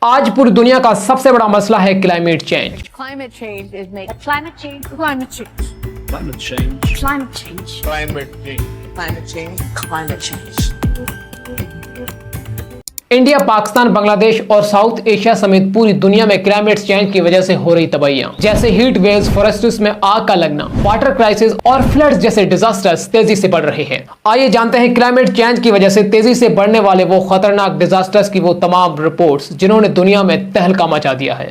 आज पूरी दुनिया का सबसे बड़ा मसला है climate change. Climate change is making climate change, climate change, Climate change. climate change, Climate change. climate change, climate change. India, Pakistan, Bangladesh और साउथ एशिया समेत पूरी दुनिया में क्लाइमेट चेंज की वजह से हो रही तबाहियां जैसे हीट वेव्स, फॉरेस्ट्स में आग का लगना, वाटर क्राइसिस और फ्लड्स जैसे डिजास्टर्स तेजी से बढ़ रहे हैं। आइए जानते हैं क्लाइमेट चेंज की वजह से तेजी से बढ़ने वाले वो खतरनाक डिजास्टर्स की वो तमाम रिपोर्ट्स जिन्होंने दुनिया में तहलका मचा दिया है।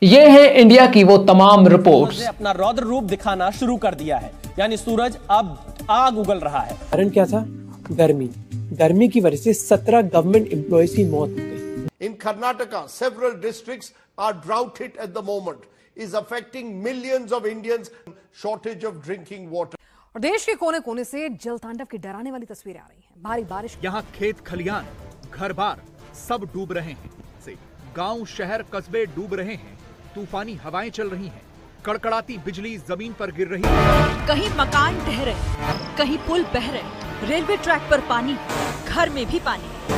ये है इंडिया की वो तमाम रिपोर्ट्स। अपना रौद्र रूप दिखाना शुरू कर दिया है, यानी सूरज अब आग उगल रहा है। कारण क्या था? गर्मी की वजह से 17 गवर्नमेंट एम्प्लॉयज की मौत हो गई। In Karnataka, several districts are drought hit at the moment, is affecting millions of Indians. Shortage of drinking water. और देश के कोने कोने से जल तांडव की डराने वाली तस्वीरें आ रही हैं। भारी बारिश, यहाँ खेत खलियान, घर बार सब डूब रहे हैं। गांव, शहर, कस्बे डूब रहे हैं। तूफानी हवाएं चल रही हैं। कड़कड़ाती बिजली जमीन पर गिर रही है। कहीं मकान ढह रहे, कहीं पुल बह रहे, रेलवे ट्रैक पर पानी, घर में भी पानी,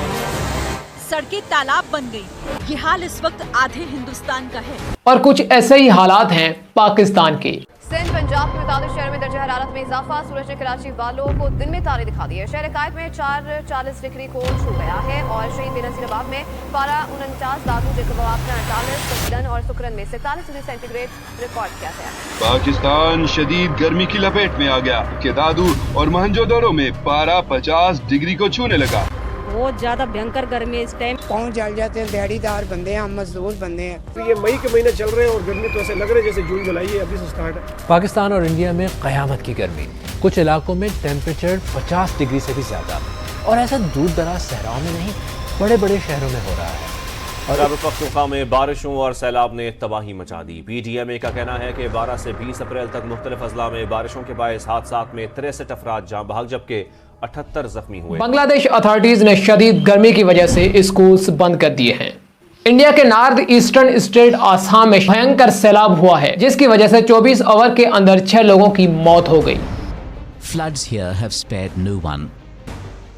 सड़कें तालाब बन गई। ये हाल इस वक्त आधे हिंदुस्तान का है। और कुछ ऐसे ही हालात हैं पाकिस्तान के। सिंध, पंजाब के मुताबिक शहर में दर्जा हरारत में इजाफा। सूरज ने कराची वालों को दिन में तारे दिखा दिए। शहर कायद में 440 डिग्री को छू गया है और शहीद बेनजीर नवाब में पारा 49, दादू जकोबाब में 48, सुखदन और सुकरन में 47 डिग्री सेंटीग्रेड रिकॉर्ड किया गया। पाकिस्तान शदीद गर्मी की लपेट में आ गया कि दादू और मोहनजोदड़ो में पारा 50 डिग्री को छूने लगा। बहुत ज्यादा भयंकर गर्मी है इस टाइम। पाँव जल जाते हैं, दिहाड़ीदार बंदे हैं, हम मजदूर बंदे हैं। तो ये मई के महीने चल रहे हैं और गर्मी तो ऐसे लग रहे हैं जैसे जून जुलाई है अभी से स्टार्ट है। पाकिस्तान और इंडिया में कयामत की गर्मी, कुछ इलाकों में टेम्परेचर 50 डिग्री से भी ज्यादा, और ऐसा दूर दराज सहराओं में नहीं, बड़े बड़े शहरों में हो रहा है। और अब पख्तूनख्वा में बारिशों और सैलाब ने तबाही मचा दी। PDMA का कहना है कि 12 से 20 अप्रैल तक मुख्तलिफ अजला में बारिशों के बायस हादसात में 63 अफराद जान बहक जबकि 78 जख्मी हुए। बांग्लादेश अथॉरिटीज ने शदीद गर्मी की वजह से स्कूल्स बंद कर दिए हैं। इंडिया के नॉर्थ ईस्टर्न स्टेट आसाम में भयंकर सैलाब हुआ है, जिसकी वजह से 24 आवर के अंदर 6 लोगों की मौत हो गई। Floods here have spared no one.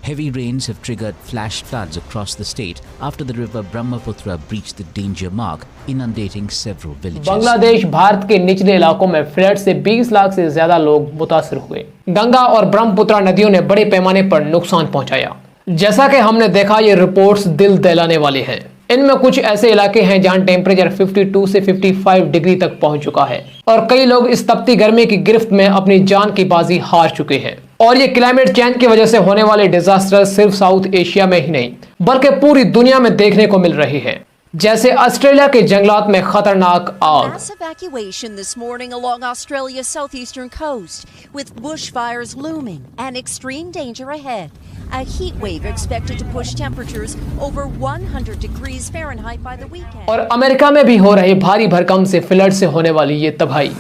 Heavy rains have triggered flash floods across the state after the river Brahmaputra breached the danger mark, inundating several villages. Bangladesh Bharat के निचले इलाकों में फ्लड से 20 लाख से ज्यादा लोग मुतासर हुए। गंगा और ब्रह्मपुत्र नदियों ने बड़े पैमाने पर नुकसान पहुंचाया। जैसा कि हमने देखा, ये रिपोर्ट्स दिल दहलाने वाले हैं। इनमें कुछ ऐसे इलाके हैं जहां टेम्परेचर 52 से 55 डिग्री तक पहुंच चुका है और कई लोग इस तपती गर्मी की गिरफ्त में अपनी जान की बाजी हार चुके हैं। और ये क्लाइमेट चेंज की वजह से होने वाले डिजास्टर सिर्फ साउथ एशिया में ही नहीं बल्कि पूरी दुनिया में देखने को मिल रही है, जैसे ऑस्ट्रेलिया के जंगलात में खतरनाक आग। Mass evacuation this morning along Australia's southeastern coast, with bushfires looming and extreme danger ahead. A heat wave expected to push temperatures over 100 degrees Fahrenheit by the weekend. और अमेरिका में भी हो रहे भारी भरकम से फ्लड से होने वाली ये तबाही।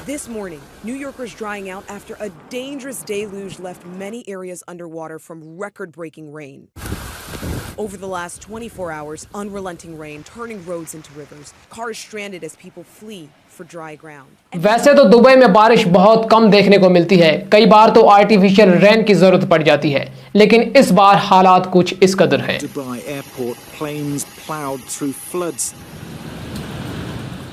This morning, New Yorkers drying out after a dangerous deluge left many areas underwater from record-breaking rain. Over the last 24 hours, unrelenting rain turning roads into rivers, cars stranded as people flee for dry ground. वैसे तो Dubai में बारिश बहुत कम देखने को मिलती है, कई बार तो आर्टिफिशियल रेन की जरूरत पड़ जाती है, लेकिन इस बार हालात कुछ इस कदर हैं। Dubai airport, planes plowed through floods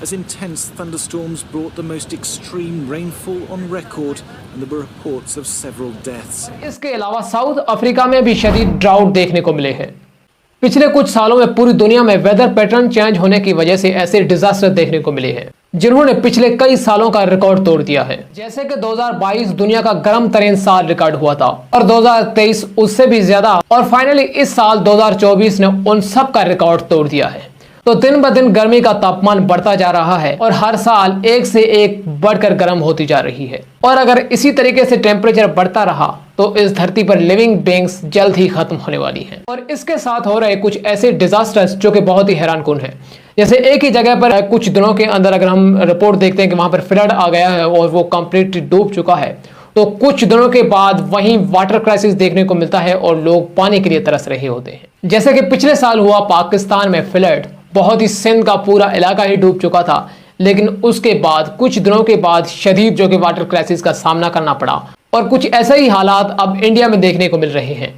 as intense thunderstorms brought the most extreme rainfall on record, and there were reports of several deaths. इसके अलावा साउथ अफ्रीका में भी शदीद ड्राउट देखने को मिले हैं। पिछले कुछ सालों में पूरी दुनिया में वेदर पैटर्न चेंज होने की वजह से ऐसे डिजास्टर देखने को मिले हैं जिन्होंने पिछले कई सालों का रिकॉर्ड तोड़ दिया है। जैसे कि 2022 दुनिया का गर्म तरीन साल रिकॉर्ड हुआ था और 2023 उससे भी ज्यादा, और फाइनली इस साल 2024 ने उन सब का रिकॉर्ड तोड़ दिया है। तो दिन ब दिन गर्मी का तापमान बढ़ता जा रहा है और हर साल एक से एक बढ़कर गर्म होती जा रही है। और अगर इसी तरीके से टेम्परेचर बढ़ता रहा तो इस धरती पर लिविंग बीइंग्स जल्द ही खत्म होने वाली हैं। और इसके साथ हो रहे कुछ ऐसे डिजास्टर्स जो कि बहुत ही हैरानकुन है, जैसे एक ही जगह पर कुछ दिनों के अंदर अगर हम रिपोर्ट देखते हैं कि वहां पर फ्लड आ गया है और वो कंप्लीटली डूब चुका है, तो कुछ दिनों के बाद वहीं वाटर क्राइसिस देखने को मिलता है और लोग पानी के लिए तरस रहे होते हैं। जैसे कि पिछले साल हुआ पाकिस्तान में फ्लड, बहुत ही सिंध का पूरा इलाका ही डूब चुका था, लेकिन उसके बाद कुछ दिनों के बाद शदीद जो कि वाटर क्राइसिस का सामना करना पड़ा। और कुछ ऐसे ही हालात अब इंडिया में देखने को मिल रहे हैं।